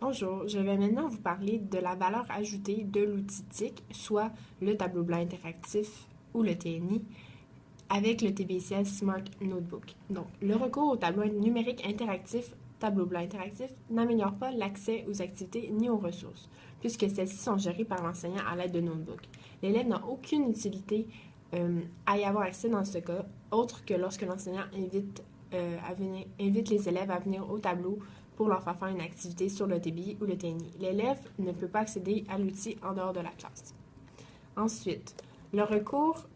Bonjour, je vais maintenant vous parler de la valeur ajoutée de l'outil TIC, soit le tableau blanc interactif ou le TNI, avec le TBCS Smart Notebook. Donc, le recours au tableau numérique interactif, tableau blanc interactif, n'améliore pas l'accès aux activités ni aux ressources, puisque celles-ci sont gérées par l'enseignant à l'aide de notebooks. L'élève n'a aucune utilité à y avoir accès dans ce cas, autre que lorsque l'enseignant invite les élèves à venir au tableau pour leur faire une activité sur le TBI ou le TNI. L'élève ne peut pas accéder à l'outil en dehors de la classe. Ensuite, le recours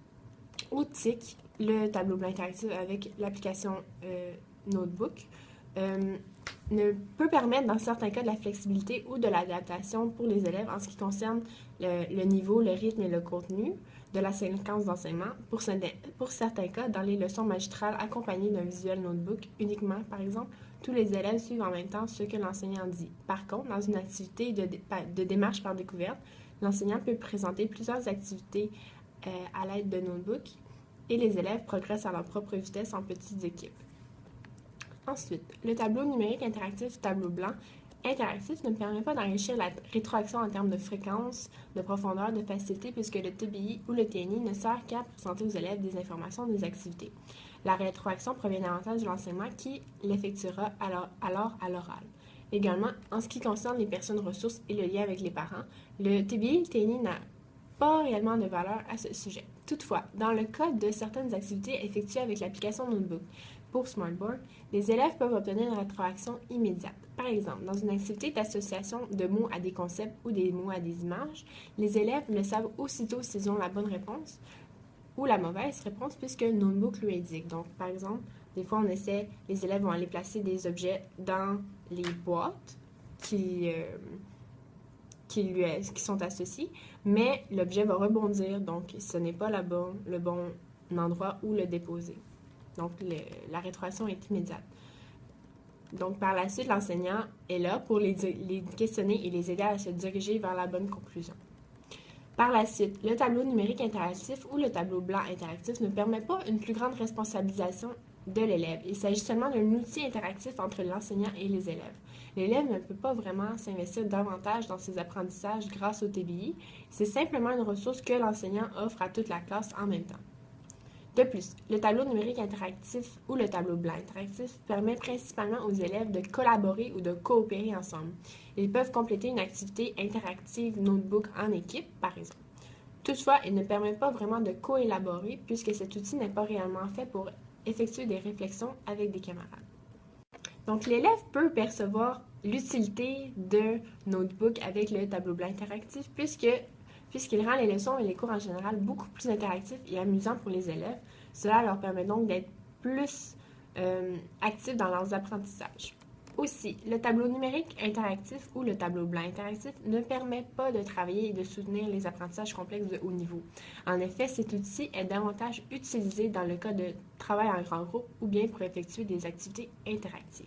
au TIC, le tableau blanc interactif avec l'application Notebook, ne peut permettre dans certains cas de la flexibilité ou de l'adaptation pour les élèves en ce qui concerne le niveau, le rythme et le contenu de la séquence d'enseignement. Pour certains cas, dans les leçons magistrales accompagnées d'un visuel notebook uniquement, par exemple, tous les élèves suivent en même temps ce que l'enseignant dit. Par contre, dans une activité de démarche par découverte, l'enseignant peut présenter plusieurs activités à l'aide de notebooks et les élèves progressent à leur propre vitesse en petites équipes. Ensuite, le tableau numérique interactif tableau blanc interactif ne permet pas d'enrichir la rétroaction en termes de fréquence, de profondeur, de facilité, puisque le TBI ou le TNI ne sert qu'à présenter aux élèves des informations des activités. La rétroaction provient davantage de l'enseignement qui l'effectuera alors à l'oral. Également, en ce qui concerne les personnes ressources et le lien avec les parents, le TBI et le TNI n'a pas réellement de valeur à ce sujet. Toutefois, dans le cas de certaines activités effectuées avec l'application Notebook pour Smartboard, les élèves peuvent obtenir une rétroaction immédiate. Par exemple, dans une activité d'association de mots à des concepts ou des mots à des images, les élèves le savent aussitôt s'ils ont la bonne réponse ou la mauvaise réponse puisque Notebook lui indique. Donc, par exemple, des fois, les élèves vont aller placer des objets dans les boîtes qui sont associés, mais l'objet va rebondir, donc ce n'est pas le bon endroit où le déposer. Donc, la rétroaction est immédiate. Donc, par la suite, l'enseignant est là pour les questionner et les aider à se diriger vers la bonne conclusion. Par la suite, le tableau numérique interactif ou le tableau blanc interactif ne permet pas une plus grande responsabilisation de l'élève. Il s'agit seulement d'un outil interactif entre l'enseignant et les élèves. L'élève ne peut pas vraiment s'investir davantage dans ses apprentissages grâce au TBI. C'est simplement une ressource que l'enseignant offre à toute la classe en même temps. De plus, le tableau numérique interactif ou le tableau blanc interactif permet principalement aux élèves de collaborer ou de coopérer ensemble. Ils peuvent compléter une activité interactive notebook en équipe, par exemple. Toutefois, il ne permet pas vraiment de coélaborer puisque cet outil n'est pas réellement fait pour effectuer des réflexions avec des camarades. Donc, l'élève peut percevoir l'utilité de notebook avec le tableau blanc interactif puisqu'il rend les leçons et les cours en général beaucoup plus interactifs et amusants pour les élèves. Cela leur permet donc d'être plus actifs dans leurs apprentissages. Aussi, le tableau numérique interactif ou le tableau blanc interactif ne permet pas de travailler et de soutenir les apprentissages complexes de haut niveau. En effet, cet outil est davantage utilisé dans le cas de travail en grand groupe ou bien pour effectuer des activités interactives.